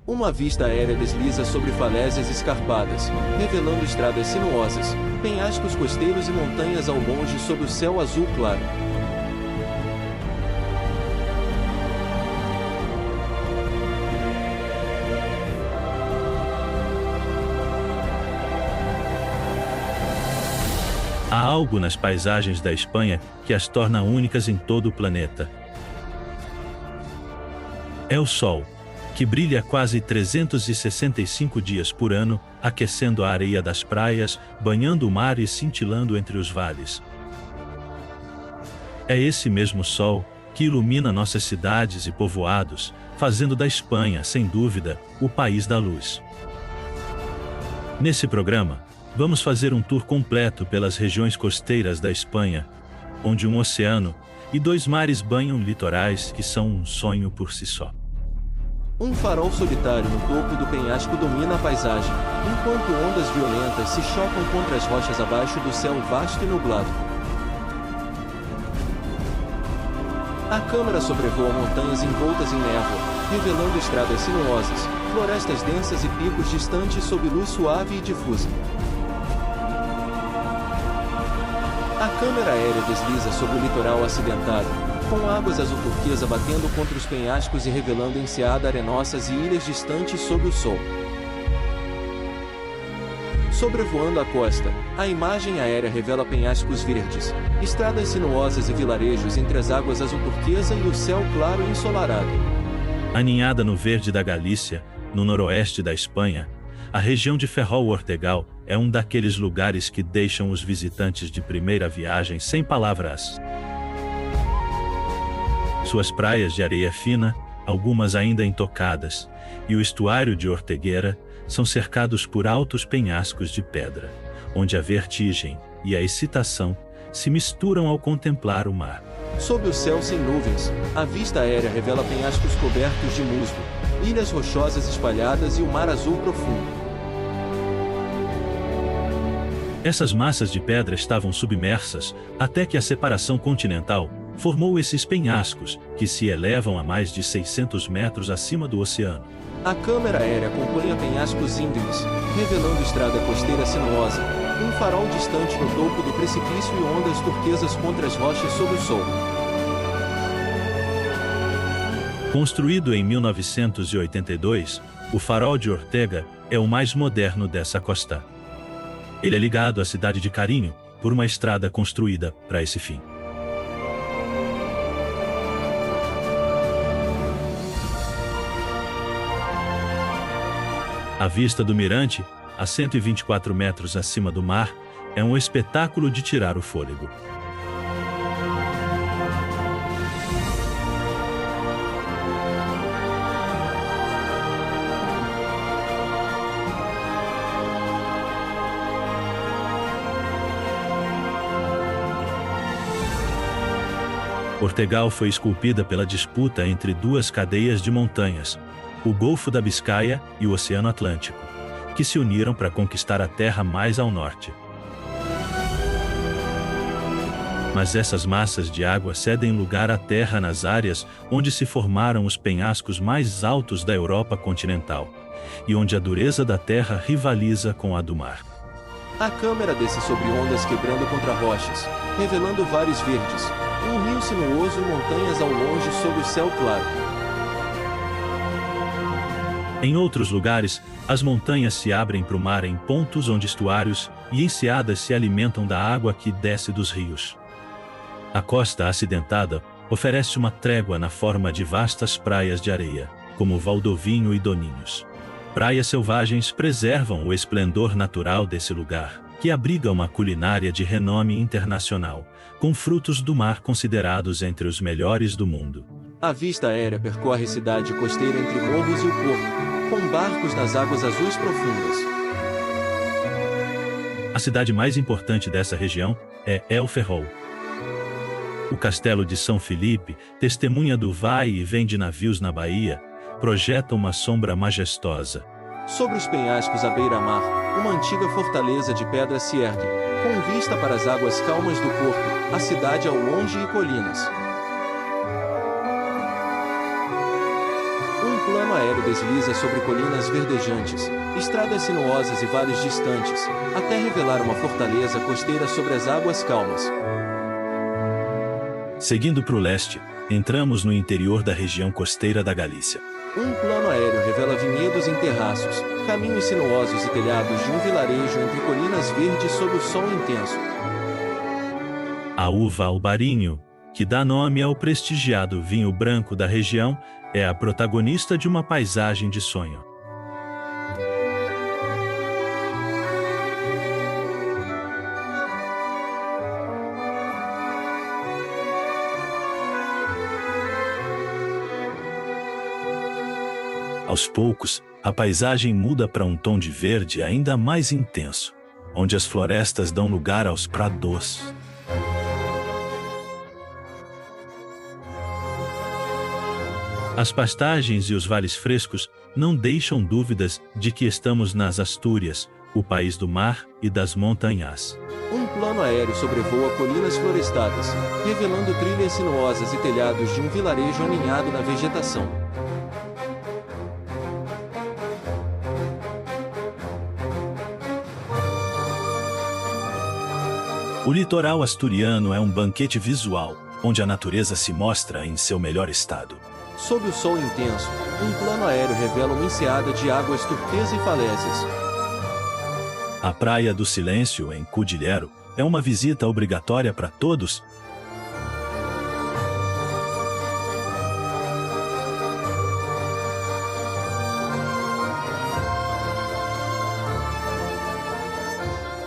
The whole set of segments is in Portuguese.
Uma vista aérea desliza sobre falésias escarpadas, revelando estradas sinuosas, penhascos costeiros e montanhas ao longe sob o céu azul claro. Há algo nas paisagens da Espanha que as torna únicas em todo o planeta. É o sol, que brilha quase 365 dias por ano, aquecendo a areia das praias, banhando o mar e cintilando entre os vales. É esse mesmo sol que ilumina nossas cidades e povoados, fazendo da Espanha, sem dúvida, o país da luz. Nesse programa, vamos fazer um tour completo pelas regiões costeiras da Espanha, onde um oceano e dois mares banham litorais que são um sonho por si só. Um farol solitário no topo do penhasco domina a paisagem, enquanto ondas violentas se chocam contra as rochas abaixo do céu vasto e nublado. A câmera sobrevoa montanhas envoltas em névoa, revelando estradas sinuosas, florestas densas e picos distantes sob luz suave e difusa. A câmera aérea desliza sobre o litoral acidentado, com águas azul turquesa batendo contra os penhascos e revelando enseada arenosas e ilhas distantes sob o sol. Sobrevoando a costa, a imagem aérea revela penhascos verdes, estradas sinuosas e vilarejos entre as águas azul turquesa e o céu claro e ensolarado. Aninhada no verde da Galícia, no noroeste da Espanha, a região de Ferrol-Ortegal é um daqueles lugares que deixam os visitantes de primeira viagem sem palavras. Suas praias de areia fina, algumas ainda intocadas, e o estuário de Orteguera são cercados por altos penhascos de pedra, onde a vertigem e a excitação se misturam ao contemplar o mar. Sob o céu sem nuvens, a vista aérea revela penhascos cobertos de musgo, ilhas rochosas espalhadas e o mar azul profundo. Essas massas de pedra estavam submersas até que a separação continental formou esses penhascos, que se elevam a mais de 600 metros acima do oceano. A câmera aérea acompanha penhascos íngremes, revelando estrada costeira sinuosa, um farol distante no topo do precipício e ondas turquesas contra as rochas sob o sol. Construído em 1982, o farol de Ortega é o mais moderno dessa costa. Ele é ligado à cidade de Carinho por uma estrada construída para esse fim. A vista do mirante, a 124 metros acima do mar, é um espetáculo de tirar o fôlego. Ortegal foi esculpida pela disputa entre duas cadeias de montanhas, o Golfo da Biscaia e o Oceano Atlântico, que se uniram para conquistar a terra mais ao norte. Mas essas massas de água cedem lugar à terra nas áreas onde se formaram os penhascos mais altos da Europa continental, e onde a dureza da terra rivaliza com a do mar. A câmera desce sobre ondas quebrando contra rochas, revelando vales verdes, um rio sinuoso e montanhas ao longe sob o céu claro. Em outros lugares, as montanhas se abrem para o mar em pontos onde estuários e enseadas se alimentam da água que desce dos rios. A costa acidentada oferece uma trégua na forma de vastas praias de areia, como Valdovinho e Doninhos. Praias selvagens preservam o esplendor natural desse lugar, que abriga uma culinária de renome internacional, com frutos do mar considerados entre os melhores do mundo. A vista aérea percorre a cidade costeira entre morros e o porto, com barcos nas águas azuis profundas. A cidade mais importante dessa região é El Ferrol. O castelo de São Felipe, testemunha do vai e vem de navios na Bahia, projeta uma sombra majestosa. Sobre os penhascos à beira-mar, uma antiga fortaleza de pedra se ergue, com vista para as águas calmas do porto, a cidade ao longe e colinas. Um plano aéreo desliza sobre colinas verdejantes, estradas sinuosas e vales distantes, até revelar uma fortaleza costeira sobre as águas calmas. Seguindo para o leste, entramos no interior da região costeira da Galícia. Um plano aéreo revela vinhedos em terraços, caminhos sinuosos e telhados de um vilarejo entre colinas verdes sob o sol intenso. A uva albarinho, que dá nome ao prestigiado vinho branco da região, é a protagonista de uma paisagem de sonho. Aos poucos, a paisagem muda para um tom de verde ainda mais intenso, onde as florestas dão lugar aos prados. As pastagens e os vales frescos não deixam dúvidas de que estamos nas Astúrias, o país do mar e das montanhas. Um plano aéreo sobrevoa colinas florestadas, revelando trilhas sinuosas e telhados de um vilarejo aninhado na vegetação. O litoral asturiano é um banquete visual, onde a natureza se mostra em seu melhor estado. Sob o sol intenso, um plano aéreo revela uma enseada de águas turquesa e falésias. A Praia do Silêncio, em Cudillero, é uma visita obrigatória para todos.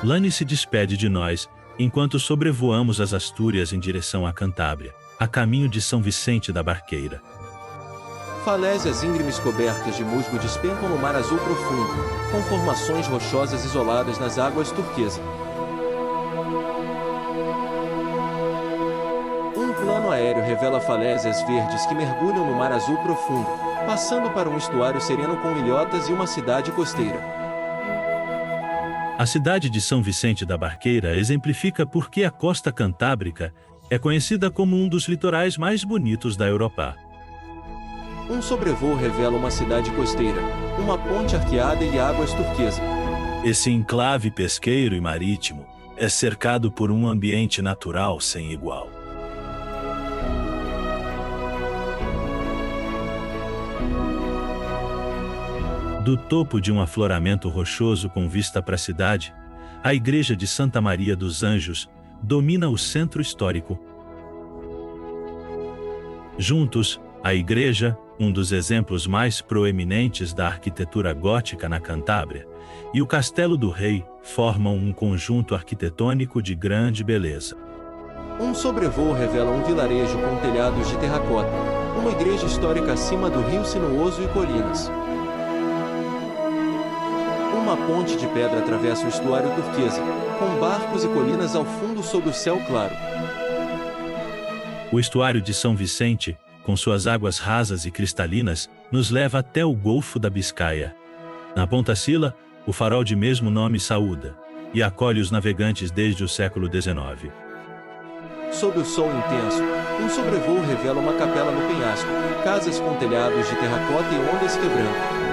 Lani se despede de nós, enquanto sobrevoamos as Astúrias em direção à Cantábria, a caminho de São Vicente da Barqueira. Falésias íngremes cobertas de musgo despencam no mar azul profundo, com formações rochosas isoladas nas águas turquesa. Um plano aéreo revela falésias verdes que mergulham no mar azul profundo, passando para um estuário sereno com ilhotas e uma cidade costeira. A cidade de São Vicente da Barqueira exemplifica por que a costa cantábrica é conhecida como um dos litorais mais bonitos da Europa. Um sobrevoo revela uma cidade costeira, uma ponte arqueada e águas turquesa. Esse enclave pesqueiro e marítimo é cercado por um ambiente natural sem igual. Do topo de um afloramento rochoso com vista para a cidade, a igreja de Santa Maria dos Anjos domina o centro histórico. Juntos, a igreja, um dos exemplos mais proeminentes da arquitetura gótica na Cantábria, e o Castelo do Rei formam um conjunto arquitetônico de grande beleza. Um sobrevoo revela um vilarejo com telhados de terracota, uma igreja histórica acima do rio sinuoso e colinas. Uma ponte de pedra atravessa o estuário turquesa, com barcos e colinas ao fundo sob o céu claro. O estuário de São Vicente, com suas águas rasas e cristalinas, nos leva até o Golfo da Biscaia. Na Ponta Sila, o farol de mesmo nome saúda, e acolhe os navegantes desde o século XIX. Sob o sol intenso, um sobrevoo revela uma capela no penhasco, casas com telhados de terracota e ondas quebrando.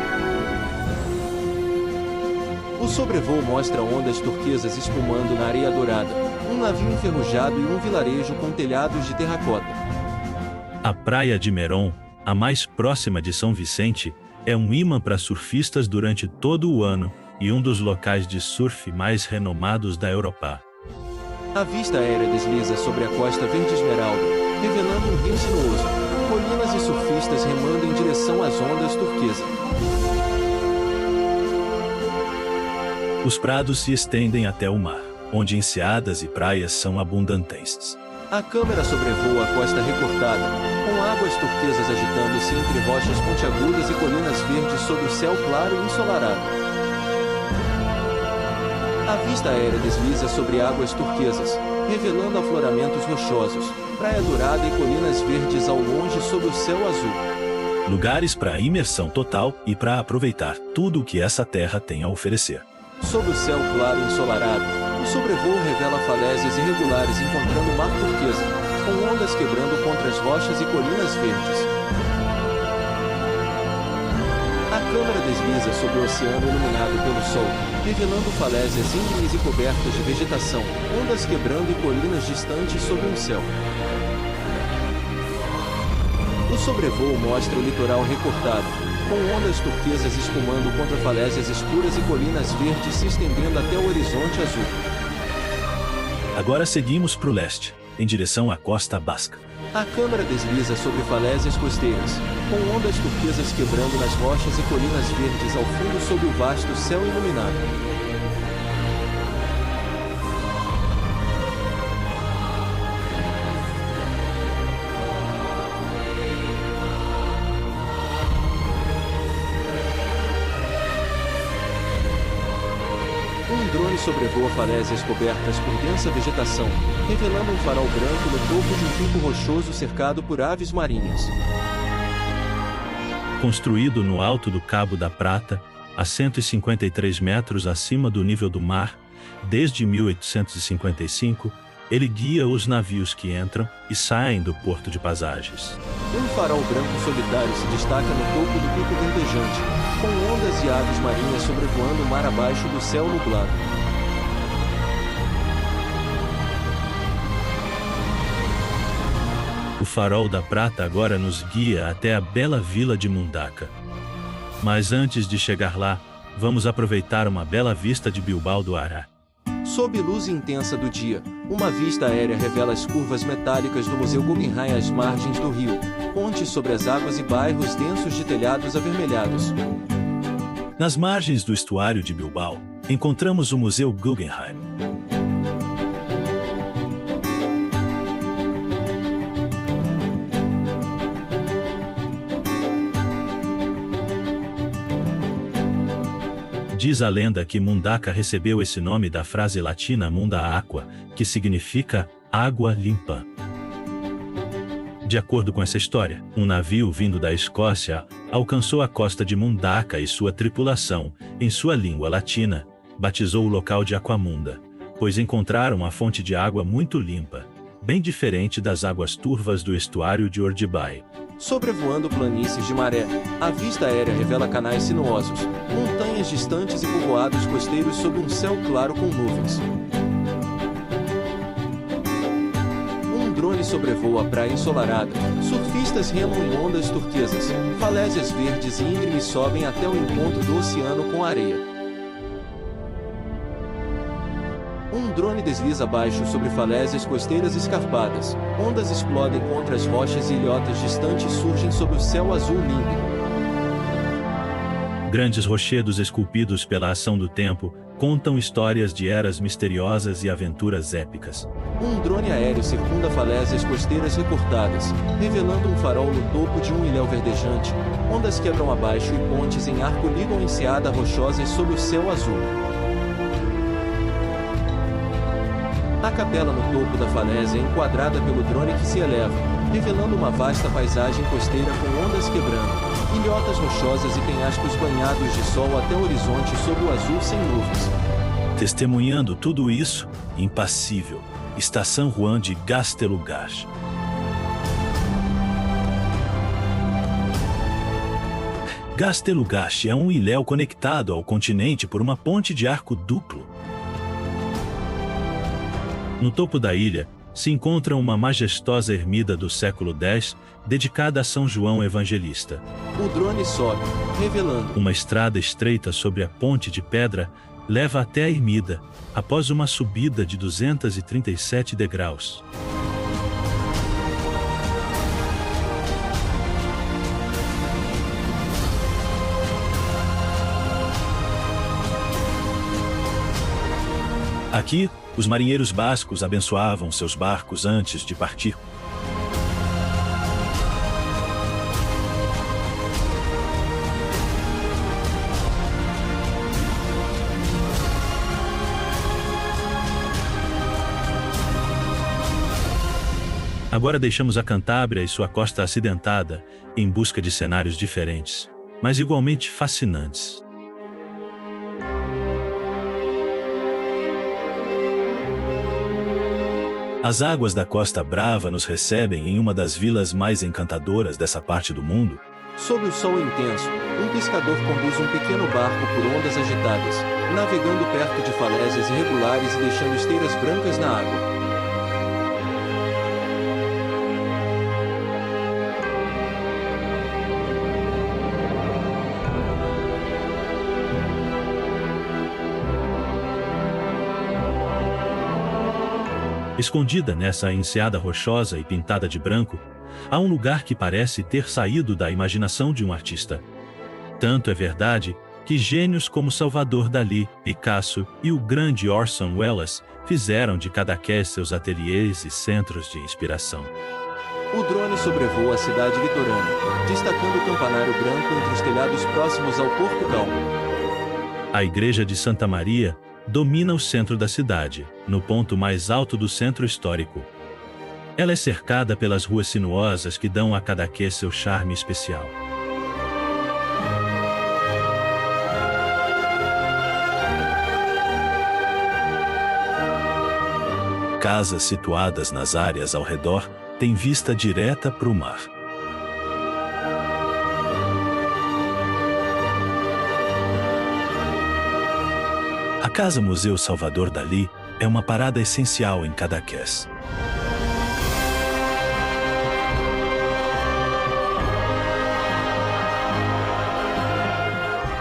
O sobrevoo mostra ondas turquesas espumando na areia dourada, um navio enferrujado e um vilarejo com telhados de terracota. A Praia de Meron, a mais próxima de São Vicente, é um imã para surfistas durante todo o ano e um dos locais de surf mais renomados da Europa. A vista aérea desliza sobre a costa verde esmeralda, revelando um rio sinuoso, colinas e surfistas remando em direção às ondas turquesas. Os prados se estendem até o mar, onde enseadas e praias são abundantes. A câmera sobrevoa a costa recortada, com águas turquesas agitando-se entre rochas pontiagudas e colinas verdes sob o céu claro e ensolarado. A vista aérea desliza sobre águas turquesas, revelando afloramentos rochosos, praia dourada e colinas verdes ao longe sob o céu azul. Lugares para imersão total e para aproveitar tudo o que essa terra tem a oferecer. Sob o céu claro e ensolarado, o sobrevoo revela falésias irregulares encontrando o mar turquesa, com ondas quebrando contra as rochas e colinas verdes. câmera desliza sobre o oceano iluminado pelo sol, revelando falésias íngremes e cobertas de vegetação, ondas quebrando e colinas distantes sob um céu. O sobrevoo mostra o litoral recortado, com ondas turquesas espumando contra falésias escuras e colinas verdes se estendendo até o horizonte azul. Agora seguimos para o leste, em direção à costa basca. A câmera desliza sobre falésias costeiras, com ondas turquesas quebrando nas rochas e colinas verdes ao fundo sob o vasto céu iluminado. Um drone sobrevoa falésias cobertas por densa vegetação, revelando um farol branco no topo de um pico rochoso cercado por aves marinhas. Construído no alto do Cabo da Prata, a 153 metros acima do nível do mar, desde 1855, ele guia os navios que entram e saem do porto de Pasajes. Um farol branco solitário se destaca no topo do pico verdejante, com ondas e aves marinhas sobrevoando o mar abaixo do céu nublado. O farol da Prata agora nos guia até a bela vila de Mundaka. Mas antes de chegar lá, vamos aproveitar uma bela vista de Bilbao do Ará. Sob luz intensa do dia, uma vista aérea revela as curvas metálicas do Museu Guggenheim às margens do rio, pontes sobre as águas e bairros densos de telhados avermelhados. Nas margens do estuário de Bilbao, encontramos o Museu Guggenheim. Diz a lenda que Mundaka recebeu esse nome da frase latina munda aqua, que significa água limpa. De acordo com essa história, um navio vindo da Escócia alcançou a costa de Mundaka e sua tripulação, em sua língua latina, batizou o local de Aquamunda, pois encontraram uma fonte de água muito limpa, bem diferente das águas turvas do estuário de Ordibai. Sobrevoando planícies de maré, a vista aérea revela canais sinuosos, montanhas distantes e povoados costeiros sob um céu claro com nuvens. Um drone sobrevoa a praia ensolarada, surfistas remam em ondas turquesas, falésias verdes e íngremes sobem até o encontro do oceano com a areia. Um drone desliza abaixo sobre falésias costeiras escarpadas, ondas explodem contra as rochas e ilhotas distantes surgem sob o céu azul límpido. Grandes rochedos esculpidos pela ação do tempo contam histórias de eras misteriosas e aventuras épicas. Um drone aéreo circunda falésias costeiras recortadas, revelando um farol no topo de um ilhéu verdejante, ondas quebram abaixo e pontes em arco ligam enseada rochosas sob o céu azul. A capela no topo da falésia é enquadrada pelo drone que se eleva, revelando uma vasta paisagem costeira com ondas quebrando, ilhotas rochosas e penhascos banhados de sol até o horizonte sob o azul sem nuvens. Testemunhando tudo isso, impassível, está San Juan de Gaztelugache. Gaztelugache é um ilhéu conectado ao continente por uma ponte de arco duplo. No topo da ilha, se encontra uma majestosa ermida do século X, dedicada a São João Evangelista. O drone sobe, revelando uma estrada estreita sobre a ponte de pedra leva até a ermida, após uma subida de 237 degraus. Aqui, os marinheiros bascos abençoavam seus barcos antes de partir. Agora deixamos a Cantábria e sua costa acidentada em busca de cenários diferentes, mas igualmente fascinantes. As águas da Costa Brava nos recebem em uma das vilas mais encantadoras dessa parte do mundo, Sob o sol intenso, um pescador conduz um pequeno barco por ondas agitadas, navegando perto de falésias irregulares e deixando esteiras brancas na água. Escondida nessa enseada rochosa e pintada de branco, há um lugar que parece ter saído da imaginação de um artista. Tanto é verdade que gênios como Salvador Dalí, Picasso e o grande Orson Welles fizeram de Cadaqués seus ateliês e centros de inspiração. O drone sobrevoa a cidade litorânea, destacando o campanário branco entre os telhados próximos ao Porto Calmo. A igreja de Santa Maria domina o centro da cidade, no ponto mais alto do centro histórico. Ela é cercada pelas ruas sinuosas que dão a Cadaqués seu charme especial. Casas situadas nas áreas ao redor têm vista direta para o mar. A Casa Museu Salvador Dalí é uma parada essencial em Cadaqués.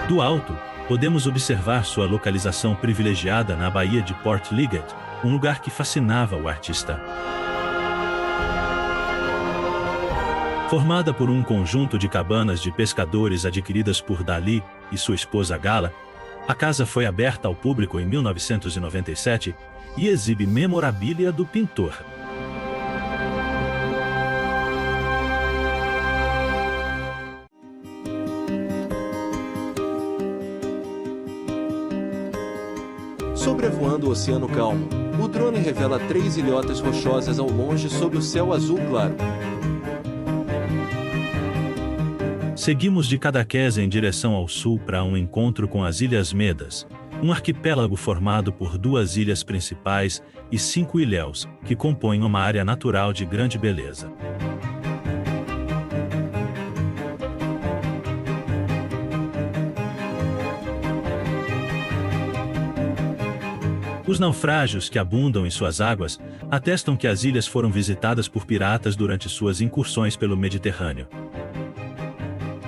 Do alto, podemos observar sua localização privilegiada na Baía de Port Liget, um lugar que fascinava o artista. Formada por um conjunto de cabanas de pescadores adquiridas por Dalí e sua esposa Gala, a casa foi aberta ao público em 1997 e exibe memorabilia do pintor. Sobrevoando o Oceano Calmo, o drone revela 3 ilhotas rochosas ao longe sob o céu azul claro. Seguimos de Cadaqués em direção ao sul para um encontro com as Ilhas Medas, um arquipélago formado por 2 ilhas principais e 5 ilhéus, que compõem uma área natural de grande beleza. Os naufrágios que abundam em suas águas atestam que as ilhas foram visitadas por piratas durante suas incursões pelo Mediterrâneo.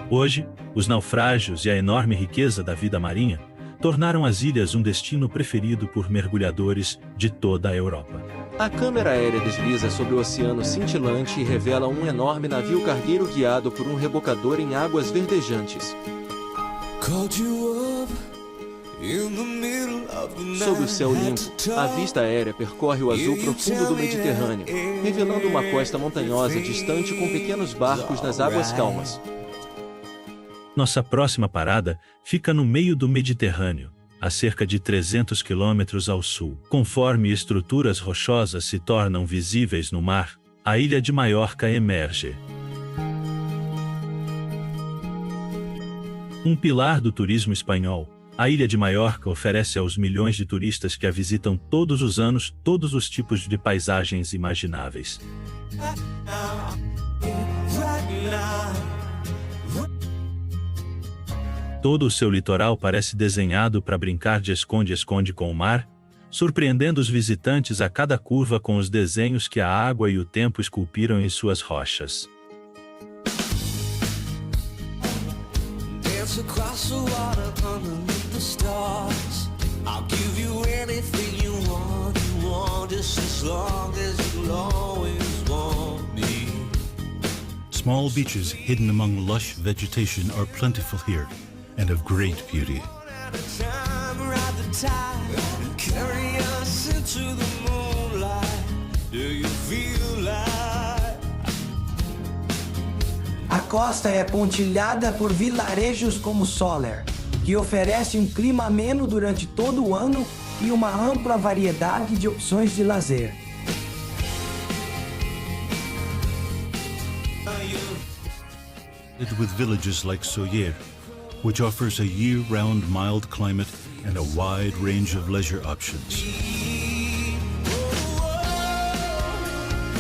Hoje, os naufrágios e a enorme riqueza da vida marinha tornaram as ilhas um destino preferido por mergulhadores de toda a Europa. A câmera aérea desliza sobre o oceano cintilante e revela um enorme navio cargueiro guiado por um rebocador em águas verdejantes. Sob o céu limpo, a vista aérea percorre o azul profundo do Mediterrâneo, revelando uma costa montanhosa distante com pequenos barcos nas águas calmas. Nossa próxima parada fica no meio do Mediterrâneo, a cerca de 300 quilômetros ao sul. Conforme estruturas rochosas se tornam visíveis no mar, a ilha de Maiorca emerge. Um pilar do turismo espanhol, a ilha de Maiorca oferece aos milhões de turistas que a visitam todos os anos todos os tipos de paisagens imagináveis. Todo o seu litoral parece desenhado para brincar de esconde-esconde com o mar, surpreendendo os visitantes a cada curva com os desenhos que a água e o tempo esculpiram em suas rochas. Small beaches hidden among lush vegetation are plentiful here and of great beauty. A costa é pontilhada por vilarejos como Soler, que oferece um clima ameno durante todo o ano e uma ampla variedade de opções de lazer. With villages like Soyer, which offers a year-round mild climate and a wide range of leisure options.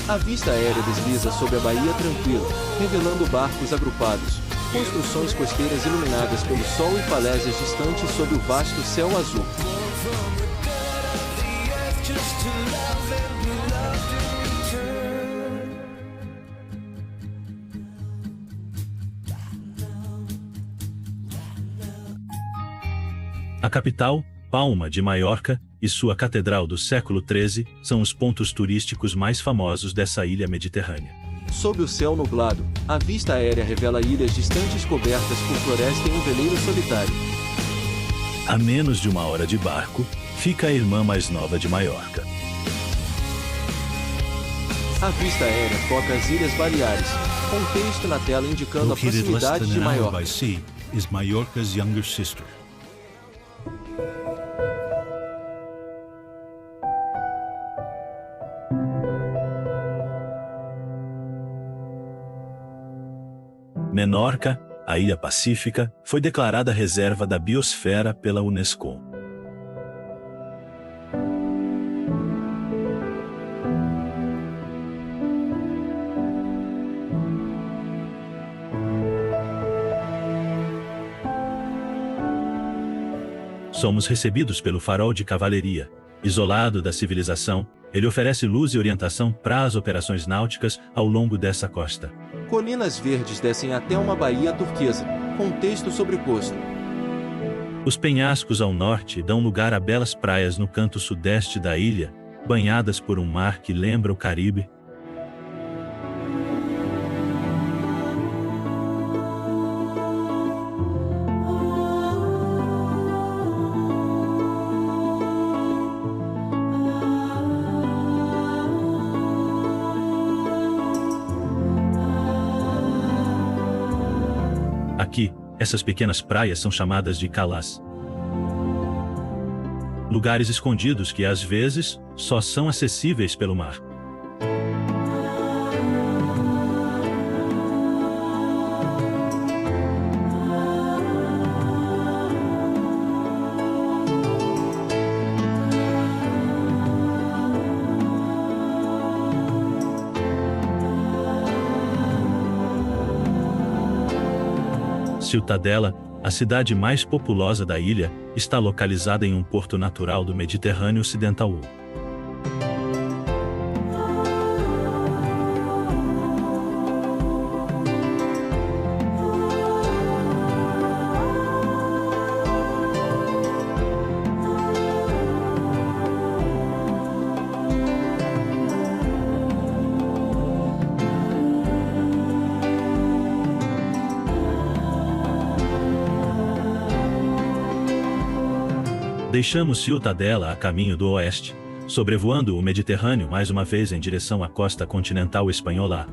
A vista aérea desliza sobre a Baía Tranquila, revelando barcos agrupados, construções costeiras iluminadas pelo sol e falésias distantes sob o vasto céu azul. A capital, Palma de Maiorca, e sua catedral do século XIII são os pontos turísticos mais famosos dessa ilha mediterrânea. Sob o céu nublado, a vista aérea revela ilhas distantes cobertas por floresta e um veleiro solitário. A menos de 1 hora de barco, fica a irmã mais nova de Maiorca. A vista aérea cobre as Ilhas Baleares, com texto na tela indicando a Located less proximidade than de an hour Maiorca. by sea is Mallorca's younger sister. Menorca, a ilha pacífica, foi declarada reserva da biosfera pela Unesco. Somos recebidos pelo farol de cavalaria. Isolado da civilização, ele oferece luz e orientação para as operações náuticas ao longo dessa costa. Colinas verdes descem até uma baía turquesa, com texto sobreposto. Os penhascos ao norte dão lugar a belas praias no canto sudeste da ilha, banhadas por um mar que lembra o Caribe. Aqui, essas pequenas praias são chamadas de calás. Lugares escondidos que, às vezes, só são acessíveis pelo mar. Ciutadella, a cidade mais populosa da ilha, está localizada em um porto natural do Mediterrâneo Ocidental. Deixamos Ciutadella a caminho do oeste, sobrevoando o Mediterrâneo mais uma vez em direção à costa continental espanhola.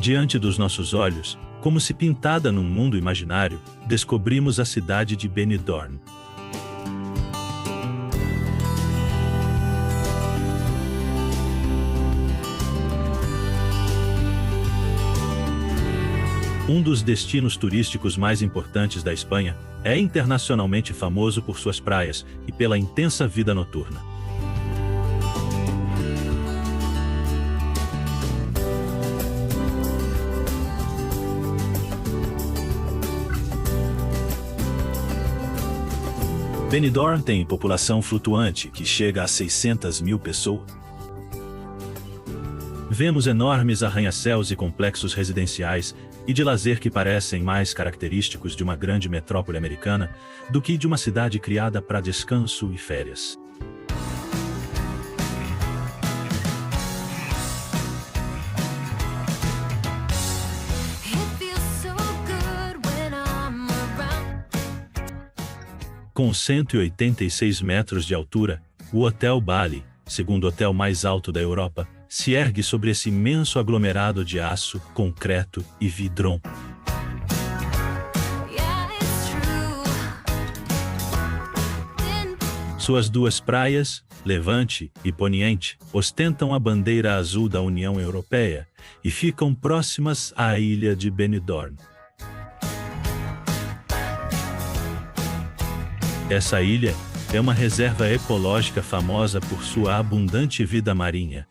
Diante dos nossos olhos, como se pintada num mundo imaginário, descobrimos a cidade de Benidorm. Um dos destinos turísticos mais importantes da Espanha, é internacionalmente famoso por suas praias e pela intensa vida noturna. Benidorm tem população flutuante que chega a 600 mil pessoas. Vemos enormes arranha-céus e complexos residenciais e de lazer que parecem mais característicos de uma grande metrópole americana do que de uma cidade criada para descanso e férias. Com 186 metros de altura, o Hotel Bali, segundo hotel mais alto da Europa, se ergue sobre esse imenso aglomerado de aço, concreto e vidro. Suas duas praias, Levante e Poniente, ostentam a bandeira azul da União Europeia e ficam próximas à ilha de Benidorm. Essa ilha é uma reserva ecológica famosa por sua abundante vida marinha.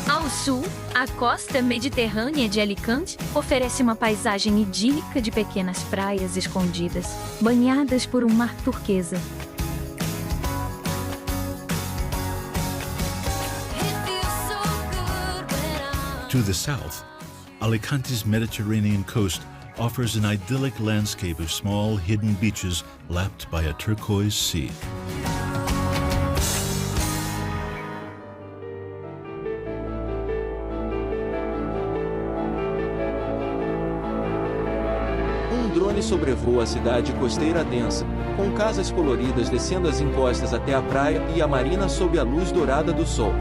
Ao sul, a costa mediterrânea de Alicante oferece uma paisagem idílica de pequenas praias escondidas, banhadas por um mar turquesa. To the south, Alicante's Mediterranean coast offers an idyllic landscape of small, hidden beaches lapped by a turquoise sea. Um drone sobrevoa a cidade costeira densa, com casas coloridas descendo as encostas até a praia e a marina sob a luz dourada do sol.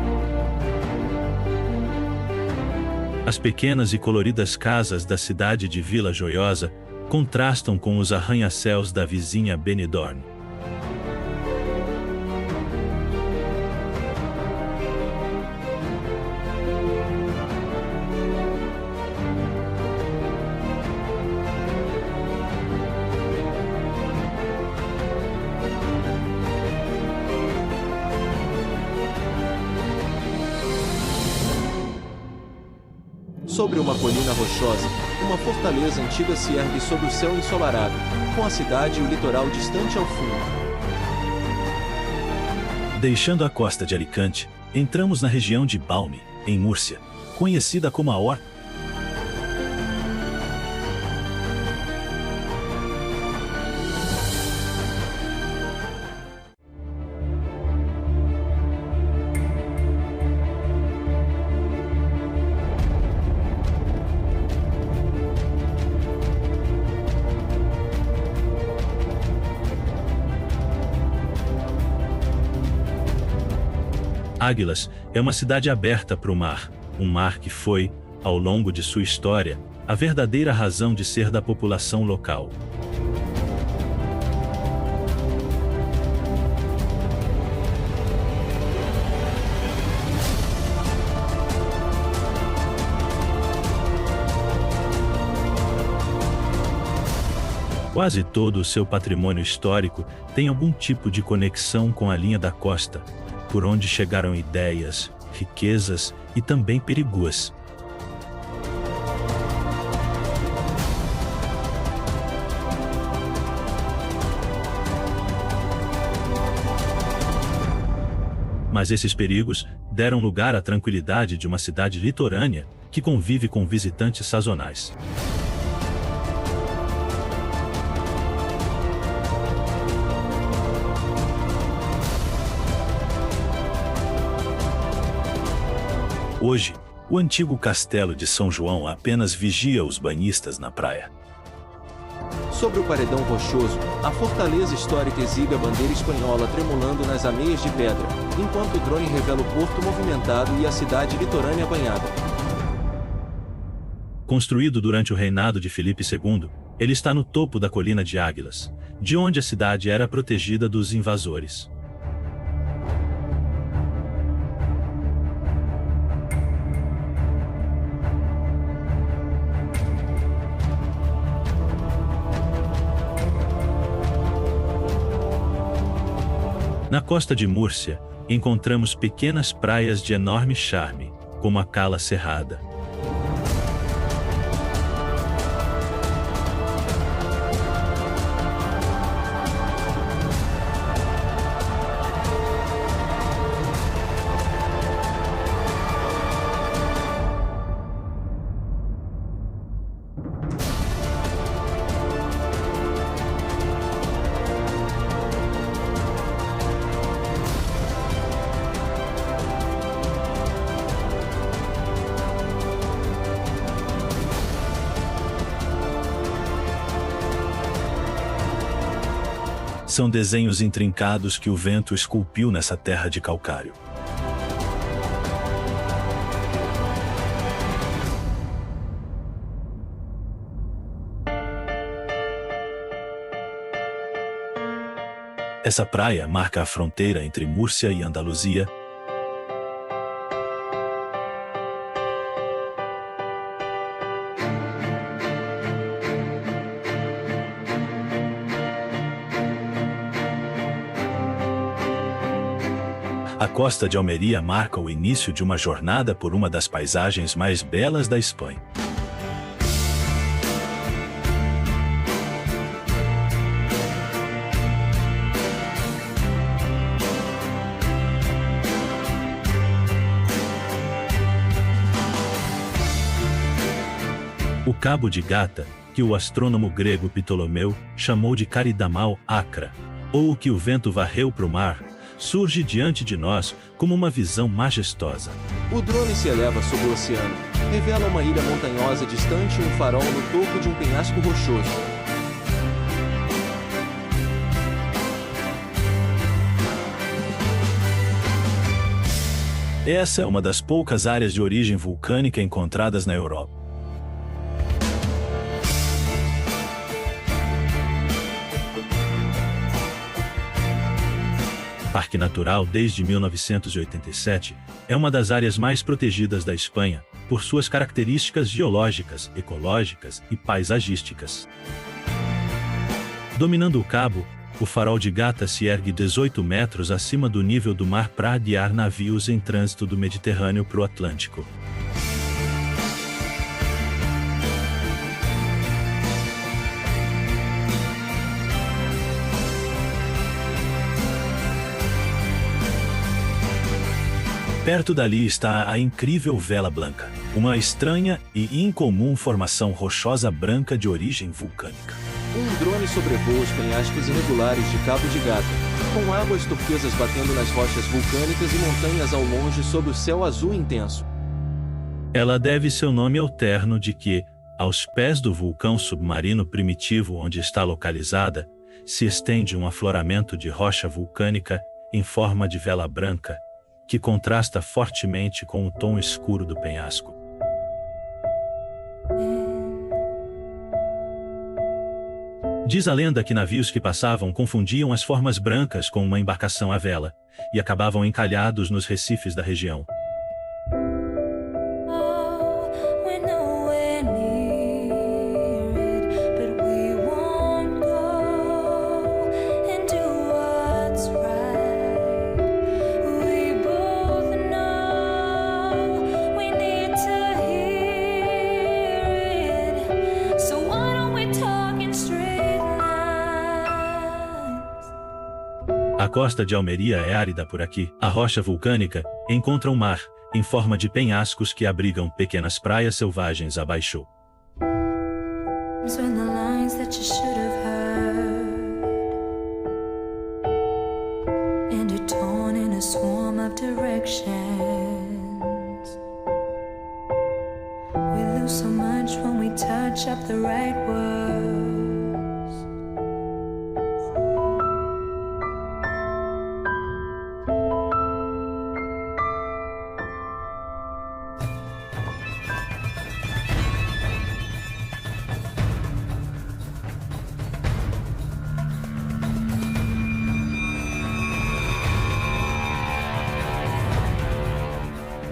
As pequenas e coloridas casas da cidade de Vila Joiosa contrastam com os arranha-céus da vizinha Benidorm. Sobre uma colina rochosa, uma fortaleza antiga se ergue sob o céu ensolarado, com a cidade e o litoral distante ao fundo. Deixando a costa de Alicante, entramos na região de Balme, em Múrcia, conhecida como a Horta. Águilas é uma cidade aberta para o mar, um mar que foi, ao longo de sua história, a verdadeira razão de ser da população local. Quase todo o seu patrimônio histórico tem algum tipo de conexão com a linha da costa, por onde chegaram ideias, riquezas e também perigos. Mas esses perigos deram lugar à tranquilidade de uma cidade litorânea que convive com visitantes sazonais. Hoje, o antigo castelo de São João apenas vigia os banhistas na praia. Sobre o paredão rochoso, a fortaleza histórica exibe a bandeira espanhola tremulando nas ameias de pedra, enquanto o drone revela o porto movimentado e a cidade litorânea banhada. Construído durante o reinado de Filipe II, ele está no topo da colina de Águilas, de onde a cidade era protegida dos invasores. Na costa de Múrcia, encontramos pequenas praias de enorme charme, como a Cala Cerrada. São desenhos intrincados que o vento esculpiu nessa terra de calcário. Essa praia marca a fronteira entre Múrcia e Andaluzia. A costa de Almeria marca o início de uma jornada por uma das paisagens mais belas da Espanha. O Cabo de Gata, que o astrônomo grego Ptolomeu chamou de Caridamal Acra, ou o que o vento varreu para o mar, surge diante de nós como uma visão majestosa. O drone se eleva sobre o oceano, revela uma ilha montanhosa distante e um farol no topo de um penhasco rochoso. Essa é uma das poucas áreas de origem vulcânica encontradas na Europa. Parque Natural desde 1987, é uma das áreas mais protegidas da Espanha, por suas características geológicas, ecológicas e paisagísticas. Dominando o cabo, o farol de Gata se ergue 18 metros acima do nível do mar para guiar navios em trânsito do Mediterrâneo para o Atlântico. Perto dali está a incrível Vela Blanca, uma estranha e incomum formação rochosa branca de origem vulcânica. Um drone sobrevoa os penhascos irregulares de Cabo de Gata, com águas turquesas batendo nas rochas vulcânicas e montanhas ao longe sob o céu azul intenso. Ela deve seu nome ao terno de que, aos pés do vulcão submarino primitivo onde está localizada, se estende um afloramento de rocha vulcânica em forma de vela branca, que contrasta fortemente com o tom escuro do penhasco. Diz a lenda que navios que passavam confundiam as formas brancas com uma embarcação à vela, e acabavam encalhados nos recifes da região. A costa de Almeria é árida por aqui. A rocha vulcânica encontra o mar, em forma de penhascos que abrigam pequenas praias selvagens abaixo.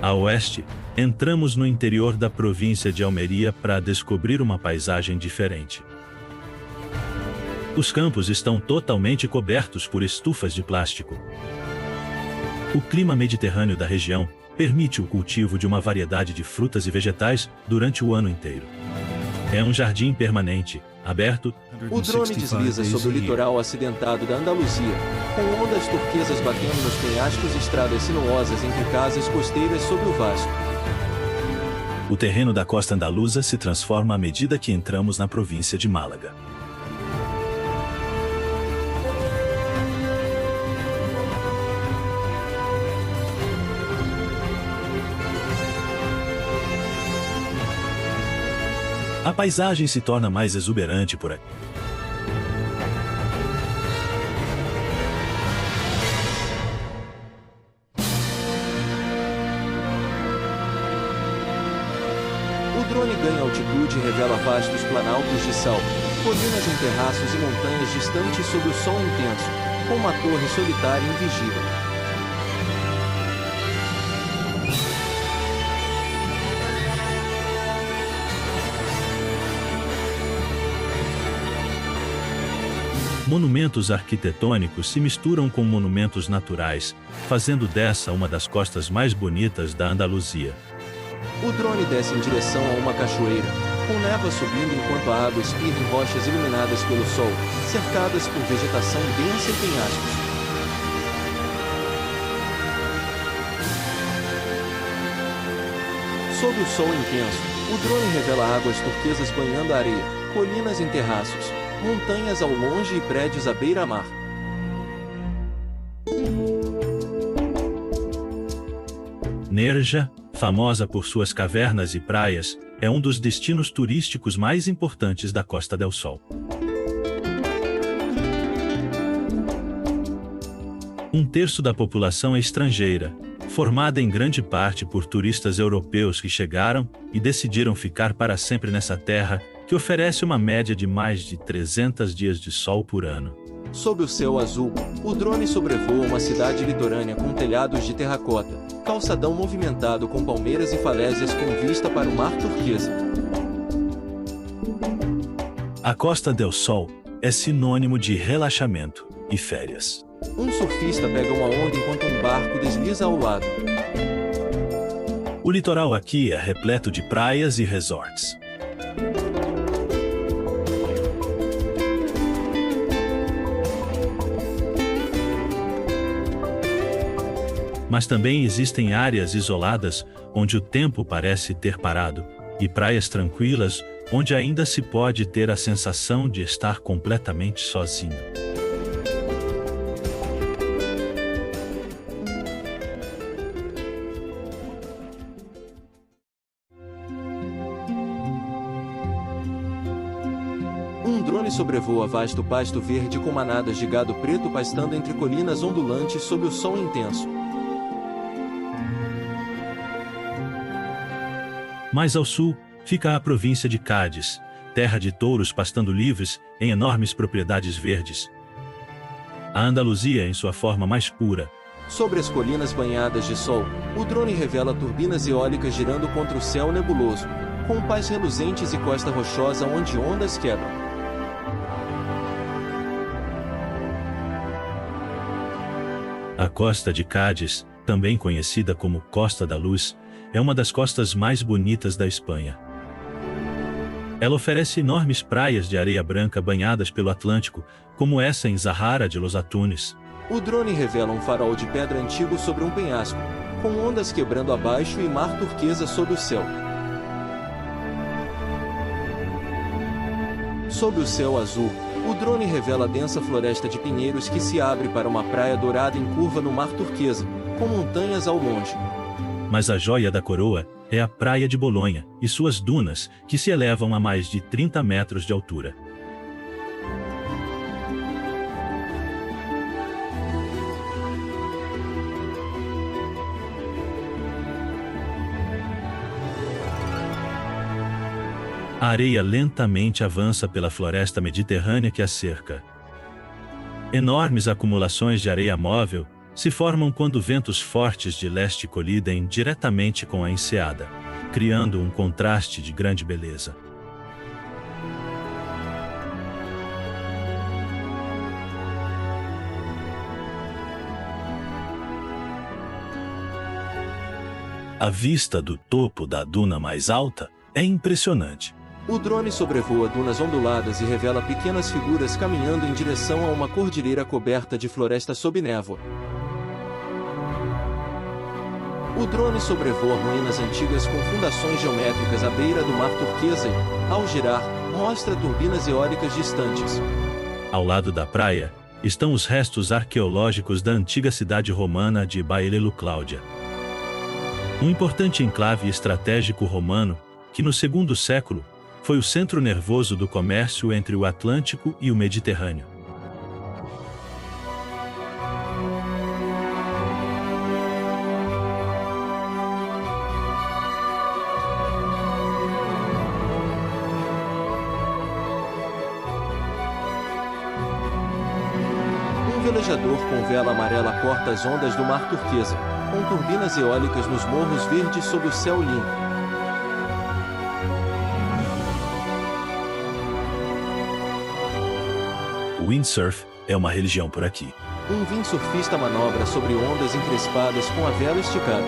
A oeste, entramos no interior da província de Almeria para descobrir uma paisagem diferente. Os campos estão totalmente cobertos por estufas de plástico. O clima mediterrâneo da região permite o cultivo de uma variedade de frutas e vegetais durante o ano inteiro. É um jardim permanente, aberto. O drone desliza sobre o litoral acidentado da Andaluzia, com ondas turquesas batendo nos penhascos e estradas sinuosas entre casas costeiras sobre o vasco. O terreno da costa andaluza se transforma à medida que entramos na província de Málaga. A paisagem se torna mais exuberante por aqui. drone ganha altitude e revela vastos planaltos de sal, colinas em terraços e montanhas distantes sob o sol intenso, com uma torre solitária invisível. Monumentos arquitetônicos se misturam com monumentos naturais, fazendo dessa uma das costas mais bonitas da Andaluzia. O drone desce em direção a uma cachoeira, com névoa subindo enquanto a água espirra em rochas iluminadas pelo sol, cercadas por vegetação densa e penhascos. Sob o sol intenso, o drone revela águas turquesas banhando a areia, colinas em terraços, montanhas ao longe e prédios à beira-mar. Nerja, famosa por suas cavernas e praias, é um dos destinos turísticos mais importantes da Costa del Sol. Um terço da população é estrangeira, formada em grande parte por turistas europeus que chegaram e decidiram ficar para sempre nessa terra, que oferece uma média de mais de 300 dias de sol por ano. Sob o céu azul, o drone sobrevoa uma cidade litorânea com telhados de terracota, calçadão movimentado com palmeiras e falésias com vista para o mar turquesa. A Costa del Sol é sinônimo de relaxamento e férias. Um surfista pega uma onda enquanto um barco desliza ao lado. O litoral aqui é repleto de praias e resorts. Mas também existem áreas isoladas onde o tempo parece ter parado, e praias tranquilas onde ainda se pode ter a sensação de estar completamente sozinho. Um drone sobrevoa vasto pasto verde com manadas de gado preto pastando entre colinas ondulantes sob o sol intenso. Mais ao sul, fica a província de Cádiz, terra de touros pastando livres em enormes propriedades verdes. A Andaluzia em sua forma mais pura. Sobre as colinas banhadas de sol, o drone revela turbinas eólicas girando contra o céu nebuloso, com pás reluzentes e costa rochosa onde ondas quebram. A costa de Cádiz, também conhecida como Costa da Luz, é uma das costas mais bonitas da Espanha. Ela oferece enormes praias de areia branca banhadas pelo Atlântico, como essa em Zahara de los Atunes. O drone revela um farol de pedra antigo sobre um penhasco, com ondas quebrando abaixo e mar turquesa sob o céu. Sob o céu azul, o drone revela a densa floresta de pinheiros que se abre para uma praia dourada em curva no mar turquesa, com montanhas ao longe. Mas a joia da coroa é a Praia de Bolonha e suas dunas, que se elevam a mais de 30 metros de altura. A areia lentamente avança pela floresta mediterrânea que a cerca. Enormes acumulações de areia móvel se formam quando ventos fortes de leste colidem diretamente com a enseada, criando um contraste de grande beleza. A vista do topo da duna mais alta é impressionante. O drone sobrevoa dunas onduladas e revela pequenas figuras caminhando em direção a uma cordilheira coberta de floresta sob névoa. O drone sobrevoa ruínas antigas com fundações geométricas à beira do mar turquesa e, ao girar, mostra turbinas eólicas distantes. Ao lado da praia, estão os restos arqueológicos da antiga cidade romana de Bailelo Cláudia. Um importante enclave estratégico romano, que no segundo século, foi o centro nervoso do comércio entre o Atlântico e o Mediterrâneo. velejador com vela amarela corta as ondas do mar turquesa, com turbinas eólicas nos morros verdes sob o céu limpo. O windsurf é uma religião por aqui. Um windsurfista manobra sobre ondas encrespadas com a vela esticada.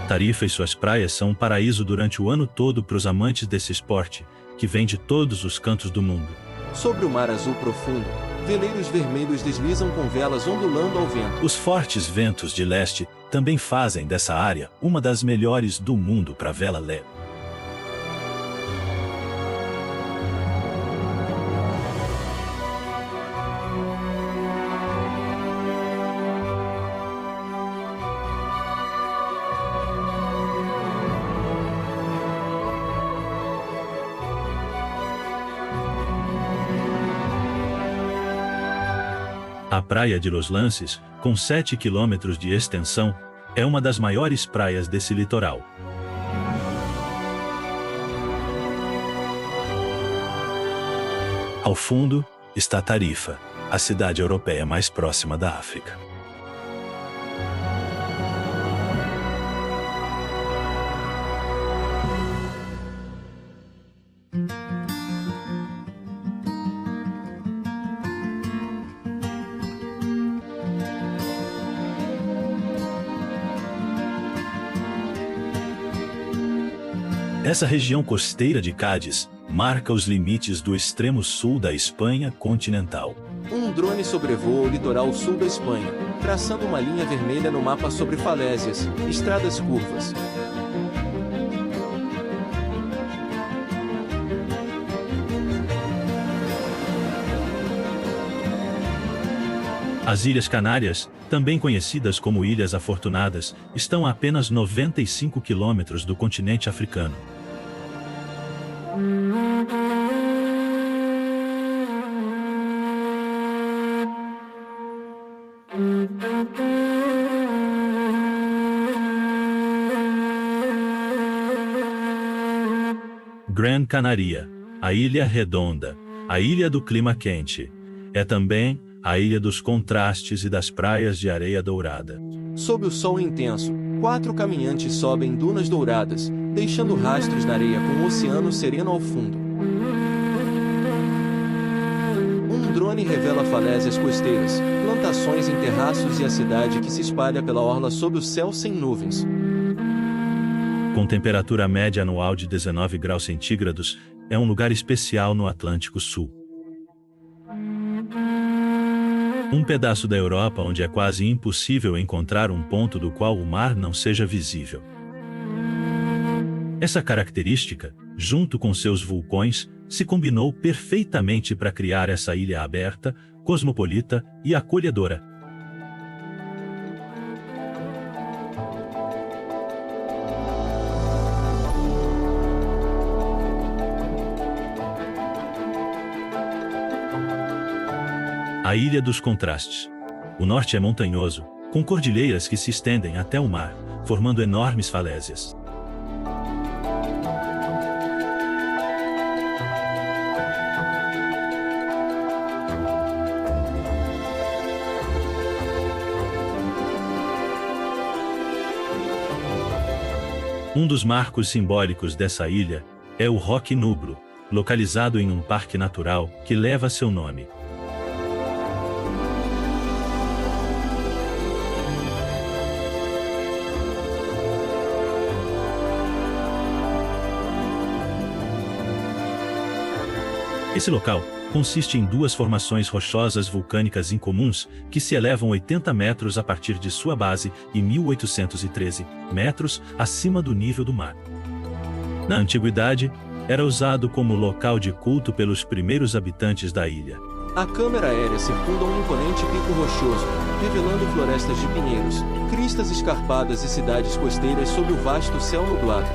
Tarifa e suas praias são um paraíso durante o ano todo para os amantes desse esporte, que vem de todos os cantos do mundo. Sobre o mar azul profundo, veleiros vermelhos deslizam com velas ondulando ao vento. Os fortes ventos de leste também fazem dessa área uma das melhores do mundo para vela leve. A Praia de Los Lances, com 7 quilômetros de extensão, é uma das maiores praias desse litoral. Ao fundo está Tarifa, a cidade europeia mais próxima da África. Essa região costeira de Cádiz marca os limites do extremo sul da Espanha continental. Um drone sobrevoa o litoral sul da Espanha, traçando uma linha vermelha no mapa sobre falésias, estradas curvas. As Ilhas Canárias, também conhecidas como Ilhas Afortunadas, estão a apenas 95 quilômetros do continente africano. Gran Canaria, a Ilha Redonda, a Ilha do Clima Quente, é também a Ilha dos Contrastes e das Praias de Areia Dourada. Sob o sol intenso, 4 caminhantes sobem dunas douradas, deixando rastros na areia com o oceano sereno ao fundo. Um drone revela falésias costeiras, plantações em terraços e a cidade que se espalha pela orla sob o céu sem nuvens. Com temperatura média anual de 19 graus centígrados, é um lugar especial no Atlântico Sul. Um pedaço da Europa onde é quase impossível encontrar um ponto do qual o mar não seja visível. Essa característica, junto com seus vulcões, se combinou perfeitamente para criar essa ilha aberta, cosmopolita e acolhedora. A Ilha dos Contrastes. O norte é montanhoso, com cordilheiras que se estendem até o mar, formando enormes falésias. Um dos marcos simbólicos dessa ilha é o Roque Nublo, localizado em um parque natural que leva seu nome. Esse local consiste em 2 formações rochosas vulcânicas incomuns que se elevam 80 metros a partir de sua base e 1.813 metros acima do nível do mar. Na antiguidade, era usado como local de culto pelos primeiros habitantes da ilha. A câmera aérea circunda um imponente pico rochoso, revelando florestas de pinheiros, cristas escarpadas e cidades costeiras sob o vasto céu nublado.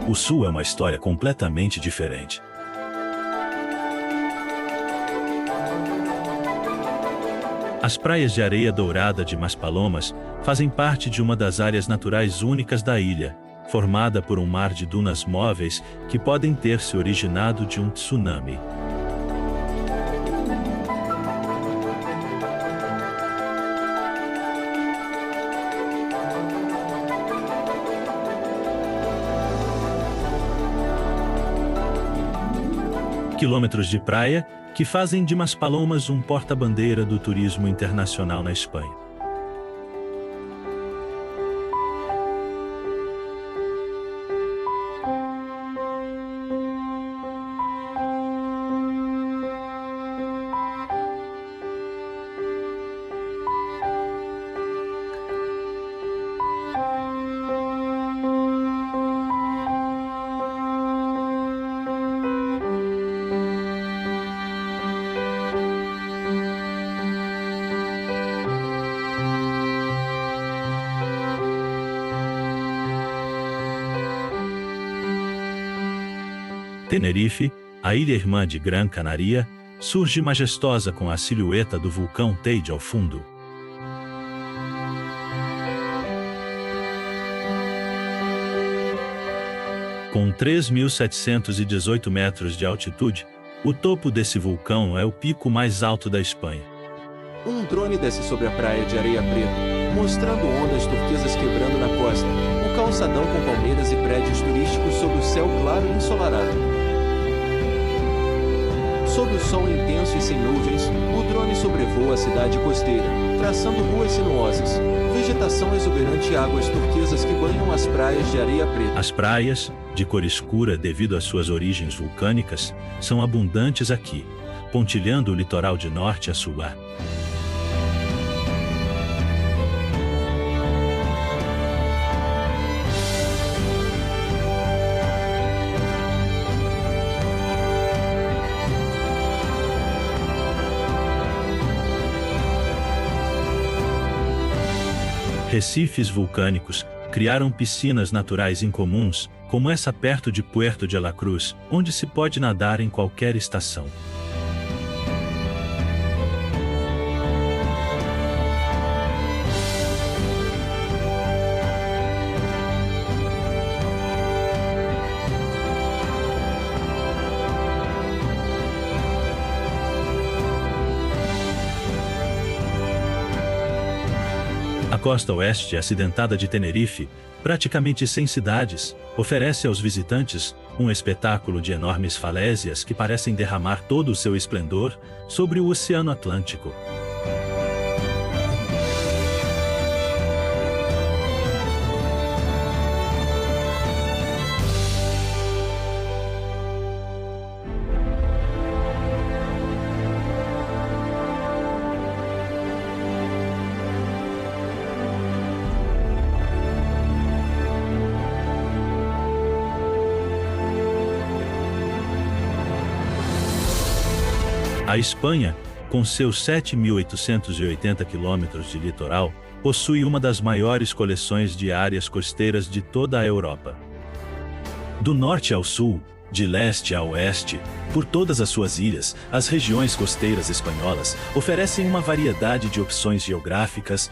O Sul é uma história completamente diferente. As praias de areia dourada de Maspalomas fazem parte de uma das áreas naturais únicas da ilha, formada por um mar de dunas móveis que podem ter se originado de um tsunami. Quilômetros de praia que fazem de Maspalomas um porta-bandeira do turismo internacional na Espanha. Tenerife, a ilha irmã de Gran Canaria, surge majestosa com a silhueta do vulcão Teide ao fundo. Com 3.718 metros de altitude, o topo desse vulcão é o pico mais alto da Espanha. Um drone desce sobre a praia de areia preta, mostrando ondas turquesas quebrando na costa, o calçadão com palmeiras e prédios turísticos sob o céu claro e ensolarado. Sob o sol intenso e sem nuvens, o drone sobrevoa a cidade costeira, traçando ruas sinuosas, vegetação exuberante e águas turquesas que banham as praias de areia preta. As praias, de cor escura devido às suas origens vulcânicas, são abundantes aqui, pontilhando o litoral de norte a sul. Recifes vulcânicos criaram piscinas naturais incomuns, como essa perto de Puerto de la Cruz, onde se pode nadar em qualquer estação. A costa oeste acidentada de Tenerife, praticamente sem cidades, oferece aos visitantes um espetáculo de enormes falésias que parecem derramar todo o seu esplendor sobre o Oceano Atlântico. A Espanha, com seus 7.880 quilômetros de litoral, possui uma das maiores coleções de áreas costeiras de toda a Europa. Do norte ao sul, de leste a oeste, por todas as suas ilhas, as regiões costeiras espanholas oferecem uma variedade de opções geográficas.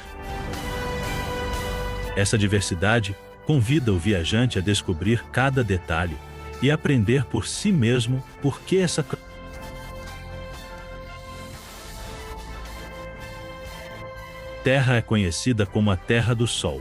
Essa diversidade convida o viajante a descobrir cada detalhe e aprender por si mesmo por que essa terra é conhecida como a Terra do Sol.